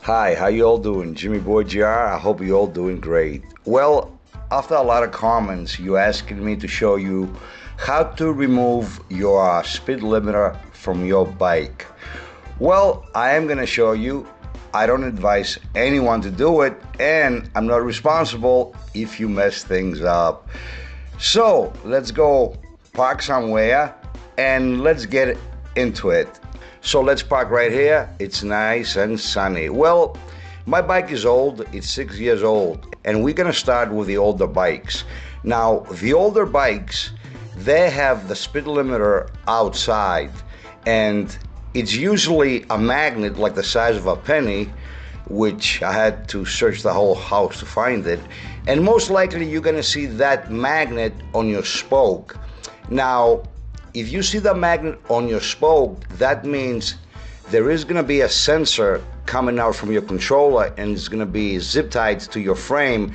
Hi, how you all doing? Jimmy Boy GR, I hope you all doing great. Well, after a lot of comments, you asking me to show you how to remove your speed limiter from your bike. Well, I am gonna show you. I don't advise anyone to do it, and I'm not responsible if you mess things up. So let's go park somewhere and let's get into it. So let's park right here. It's nice and sunny. Well, my bike is old. It's 6 years old, and we're gonna start with the older bikes. Now, the older bikes, they have the speed limiter outside, and it's usually a magnet like the size of a penny, which I had to search the whole house to find it. And most likely you're gonna see that magnet on your spoke. Now, if you see the magnet on your spoke, that means there is going to be a sensor coming out from your controller, and it's going to be zip tied to your frame,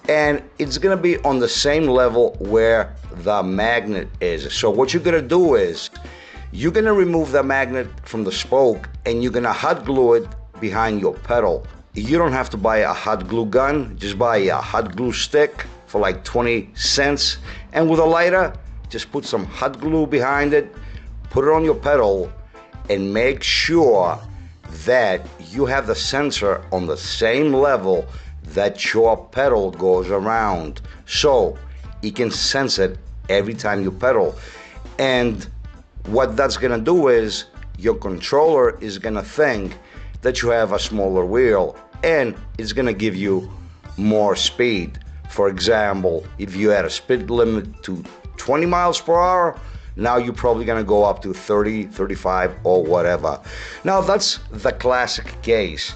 and it's going to be on the same level where the magnet is. So what you're going to do is you're going to remove the magnet from the spoke, and you're going to hot glue it behind your pedal. You don't have to buy a hot glue gun, just buy a hot glue stick for like 20 cents, and with a lighter, just put some hot glue behind it, put it on your pedal, and make sure that you have the sensor on the same level that your pedal goes around, so it can sense it every time you pedal. And what that's gonna do is your controller is gonna think that you have a smaller wheel, and it's gonna give you more speed. For example, if you had a speed limit to 20 miles per hour, now you're probably gonna go up to 30, 35, or whatever. Now that's the classic case.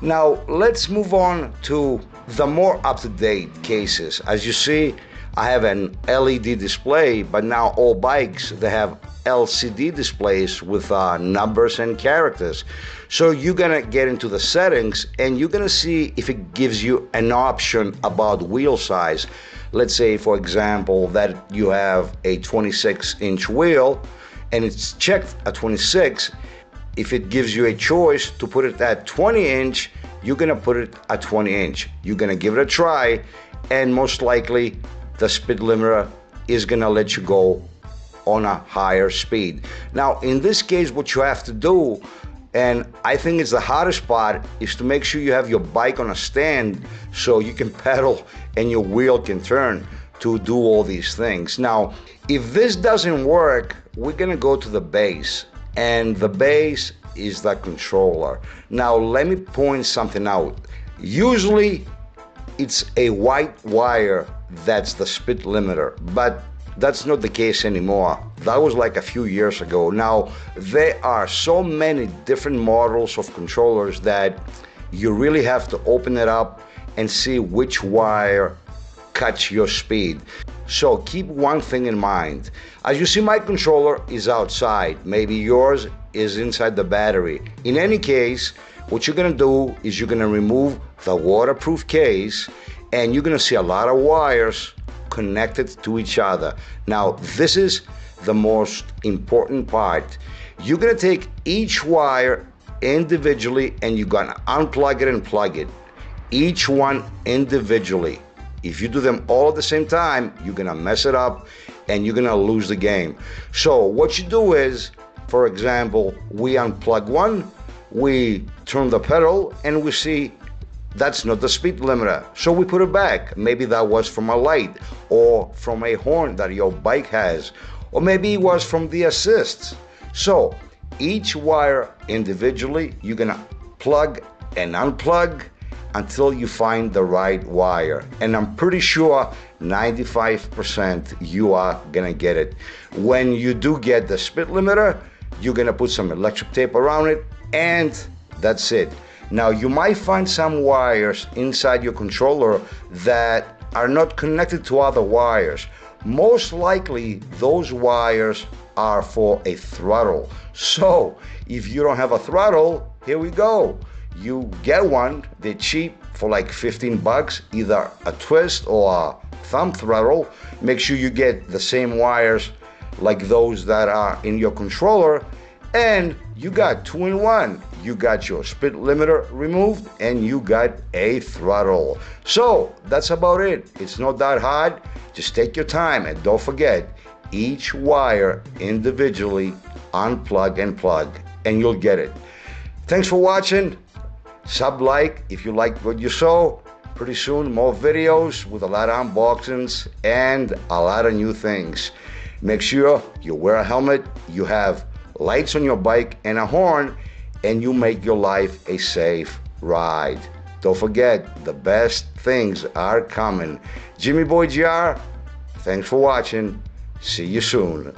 Now let's move on to the more up-to-date cases. As you see, I have an LED display, but now all bikes, they have LCD displays with numbers and characters. So you're gonna get into the settings, and you're gonna see if it gives you an option about wheel size. Let's say, for example, that you have a 26-inch wheel and it's checked at 26. If it gives you a choice to put it at 20-inch, you're gonna put it at 20-inch. You're gonna give it a try, and most likely the speed limiter is gonna let you go on a higher speed. Now, in this case, what you have to do, and I think it's the hardest part, is to make sure you have your bike on a stand so you can pedal and your wheel can turn to do all these things. Now, if this doesn't work, we're gonna go to the base, and the base is the controller. Now, let me point something out. Usually, it's a white wire that's the speed limiter, but that's not the case anymore. That was like a few years ago. Now, there are so many different models of controllers that you really have to open it up and see which wire cuts your speed. So keep one thing in mind. As you see, my controller is outside. Maybe yours is inside the battery. In any case, what you're gonna do is you're gonna remove the waterproof case, and you're gonna see a lot of wires connected to each other. Now, this is the most important part. You're gonna take each wire individually, and you're gonna unplug it and plug it. Each one individually. If you do them all at the same time, you're gonna mess it up and you're gonna lose the game. So what you do is, for example, we unplug one, we turn the pedal, and we see that's not the speed limiter. So we put it back. Maybe that was from a light or from a horn that your bike has, or maybe it was from the assists. So each wire individually, you're gonna plug and unplug until you find the right wire. And I'm pretty sure 95% you are gonna get it. When you do get the speed limiter, you're gonna put some electric tape around it, and that's it. Now, you might find some wires inside your controller that are not connected to other wires. Most likely, those wires are for a throttle. So, if you don't have a throttle, here we go. You get one, they're cheap for like 15 bucks, either a twist or a thumb throttle. Make sure you get the same wires like those that are in your controller, and you got 2-in-1. you got your speed limiter removed and you got a throttle. So that's about it. It's not that hard. Just take your time and don't forget, each wire individually unplug and plug and you'll get it. Thanks for watching. Like if you like what you saw. Pretty soon more videos with a lot of unboxings and a lot of new things. Make sure you wear a helmet, you have lights on your bike and a horn, and you make your life a safe ride. Don't forget, the best things are coming. Jimmy Boy GR, thanks for watching. See you soon.